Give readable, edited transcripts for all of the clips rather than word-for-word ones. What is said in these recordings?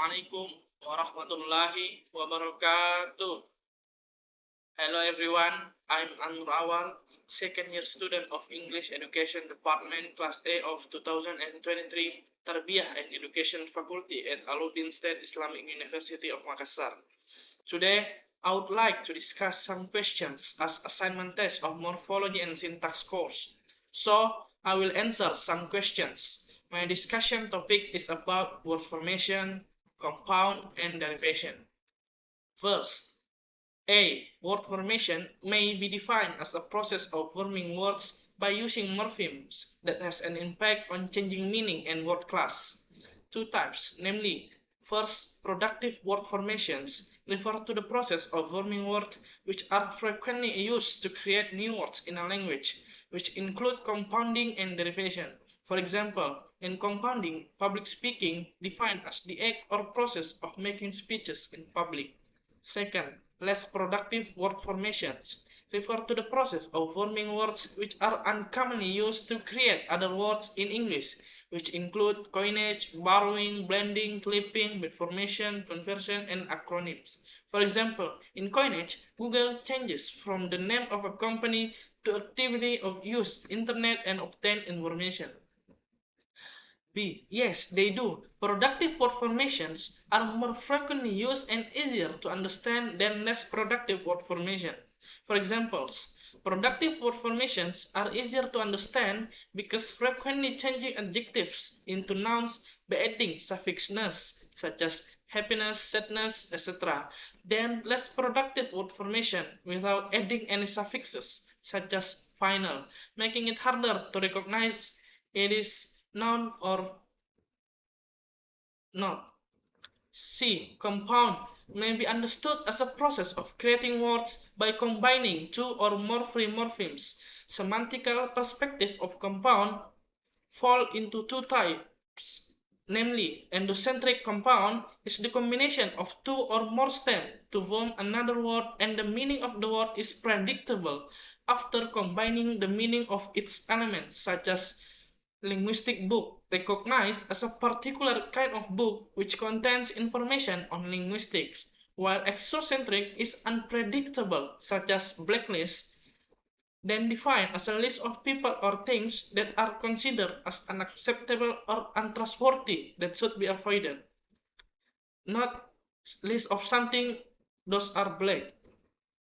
Assalamualaikum warahmatullahi wabarakatuh. Hello everyone, I'm Anur Awal, second year student of English Education Department, Class A of 2023, Tarbiyah and Education Faculty at Alauddin State Islamic University of Makassar. Today, I would like to discuss some questions as assignment test of Morphology and Syntax course. So, I will answer some questions. My discussion topic is about word formation, compound, and derivation. First, A. Word formation may be defined as a process of forming words by using morphemes that has an impact on changing meaning and word class. Two types, namely, first, productive word formations refer to the process of forming words which are frequently used to create new words in a language, which include compounding and derivation. For example, in compounding, public speaking defined as the act or process of making speeches in public. Second, less productive word formations refer to the process of forming words which are uncommonly used to create other words in English, which include coinage, borrowing, blending, clipping, bit formation, conversion, and acronyms. For example, in coinage, Google changes from the name of a company to activity of use internet and obtain information. B. Yes, they do. Productive word formations are more frequently used and easier to understand than less productive word formation. For examples, productive word formations are easier to understand because frequently changing adjectives into nouns by adding suffix ness, such as happiness, sadness, etc., than less productive word formation without adding any suffixes, such as final, making it harder to recognize it is noun or not. C. Compound may be understood as a process of creating words by combining two or more free morphemes. Semantical perspective of compound fall into two types, namely, endocentric compound is the combination of two or more stems to form another word and the meaning of the word is predictable after combining the meaning of its elements, such as linguistic book, recognized as a particular kind of book which contains information on linguistics, while exocentric is unpredictable, such as blacklist, then defined as a list of people or things that are considered as unacceptable or untrustworthy that should be avoided. Not list of something, those are black.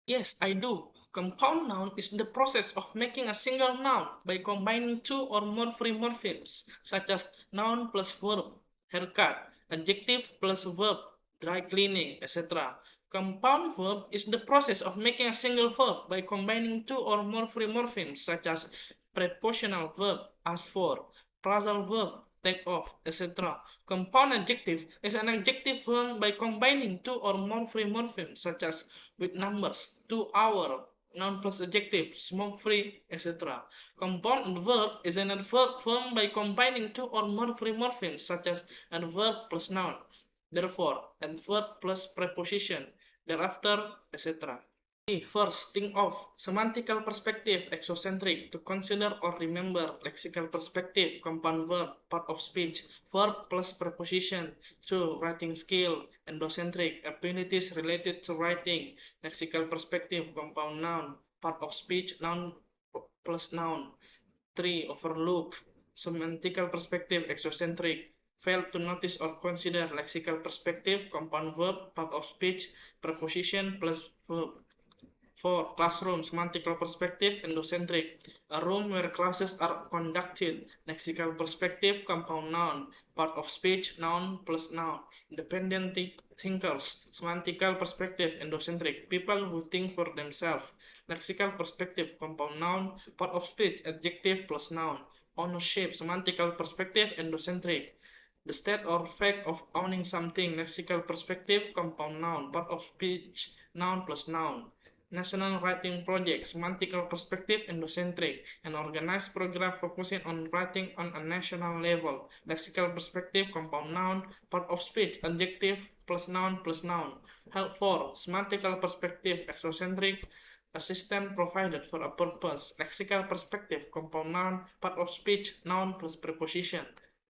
Yes, I do. Compound noun is the process of making a single noun by combining two or more free morphemes, such as noun plus verb, haircut, adjective plus verb, dry cleaning, etc. Compound verb is the process of making a single verb by combining two or more free morphemes, such as prepositional verb, ask for, phrasal verb, take off, etc. Compound adjective is an adjective formed by combining two or more free morphemes, such as with numbers, 2 hour, noun plus adjective, smoke free, etc. Compound adverb is an adverb formed by combining two or more free morphemes, such as adverb plus noun, therefore, adverb plus preposition, thereafter, etc. First, think of semantical perspective, exocentric, to consider or remember, lexical perspective, compound verb, part of speech, verb plus preposition, 2. Writing skill, endocentric, abilities related to writing, lexical perspective, compound noun, part of speech, noun plus noun, 3. Overlook, semantical perspective, exocentric, fail to notice or consider, lexical perspective, compound verb, part of speech, preposition plus verb. 4. Classroom, semantical perspective, endocentric, a room where classes are conducted, lexical perspective, compound noun, part of speech, noun plus noun, independent thinkers, semantical perspective, endocentric, people who think for themselves, lexical perspective, compound noun, part of speech, adjective plus noun, ownership, semantical perspective, endocentric, the state or fact of owning something, lexical perspective, compound noun, part of speech, noun plus noun. National Writing Project, semantical perspective, endocentric, an organized program focusing on writing on a national level. Lexical perspective, compound noun, part of speech, adjective plus noun plus noun. Help for semantical perspective, exocentric, assistant provided for a purpose. Lexical perspective, compound noun, part of speech, noun plus preposition.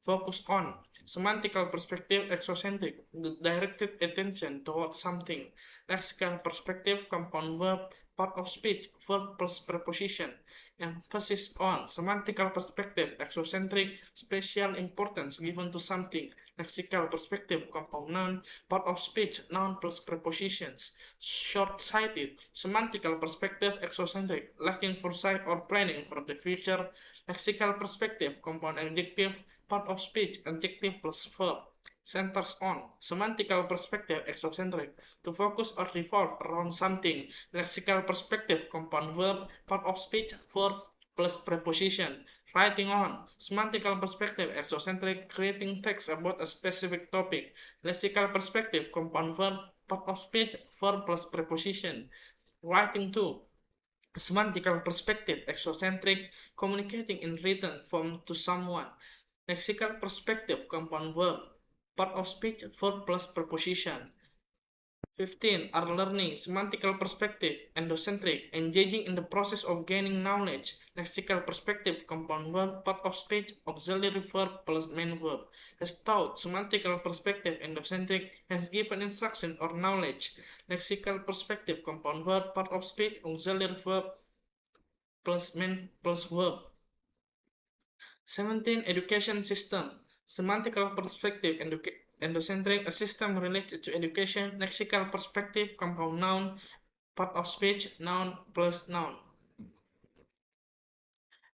Focus on. Semantical perspective, exocentric, directed attention towards something. Lexical perspective, compound verb, part of speech, verb plus preposition. Emphasis on. Semantical perspective, exocentric, special importance given to something. Lexical perspective, compound noun, part of speech, noun plus prepositions. Short-sighted. Semantical perspective, exocentric, lacking foresight or planning for the future. Lexical perspective, compound adjective, part of speech, adjective plus verb. Centers on. Semantical perspective, exocentric, to focus or revolve around something. Lexical perspective, compound verb, part of speech, verb plus preposition. Writing on. Semantical perspective, exocentric, creating text about a specific topic. Lexical perspective, compound verb, part of speech, verb plus preposition. Writing to. Semantical perspective, exocentric, communicating in written form to someone. Lexical perspective, compound verb, part of speech, verb plus preposition. 15. Are learning, semantical perspective, endocentric, engaging in the process of gaining knowledge. Lexical perspective, compound verb, part of speech, auxiliary verb plus main verb. Has taught, semantical perspective, endocentric, has given instruction or knowledge. Lexical perspective, compound verb, part of speech, auxiliary verb plus main plus verb. 17. Education system. Semantical perspective, endocentric, a system related to education. Lexical perspective, compound noun, part of speech, noun plus noun.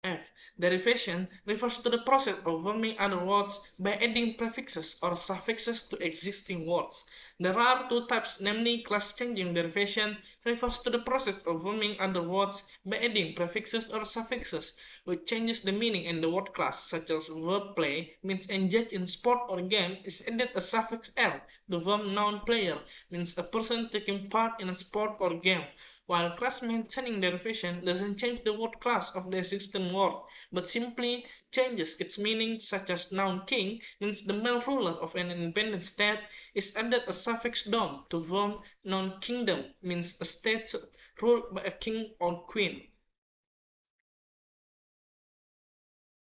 F. Derivation refers to the process of forming other words by adding prefixes or suffixes to existing words. There are two types, namely class-changing derivation refers to the process of forming other words by adding prefixes or suffixes, which changes the meaning in the word class, such as verb play means engage in sport or game is added a suffix "l". The verb noun player means a person taking part in a sport or game, while class-maintaining derivation doesn't change the word class of the existing word, but simply changes its meaning, such as noun king means the male ruler of an independent state is added a suffix dom to verb noun kingdom means a state ruled by a king or queen.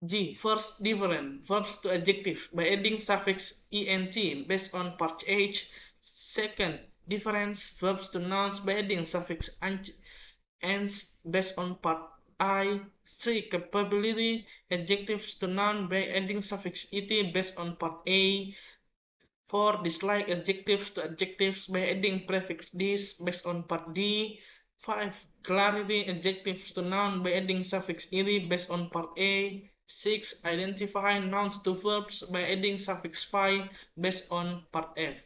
G. First, different verbs to adjective by adding suffix ent based on part H. Second, difference verbs to nouns by adding suffix ans based on part I. 3. Capability adjectives to noun by adding suffix et based on part A. 4. Dislike adjectives to adjectives by adding prefix dis based on part D. 5. Clarity adjectives to noun by adding suffix iri based on part A. 6. Identify nouns to verbs by adding suffix phi based on part F.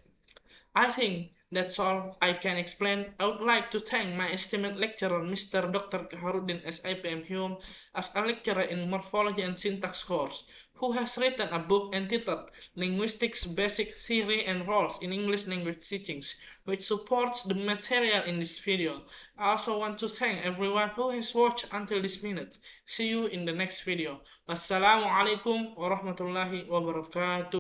I think that's all I can explain. I would like to thank my esteemed lecturer, Mr. Dr. Kaharuddin SIPM Hume, as a lecturer in Morphology and Syntax course, who has written a book entitled Linguistics Basic Theory and Roles in English Language Teachings, which supports the material in this video. I also want to thank everyone who has watched until this minute. See you in the next video. Wassalamualaikum warahmatullahi wabarakatuh.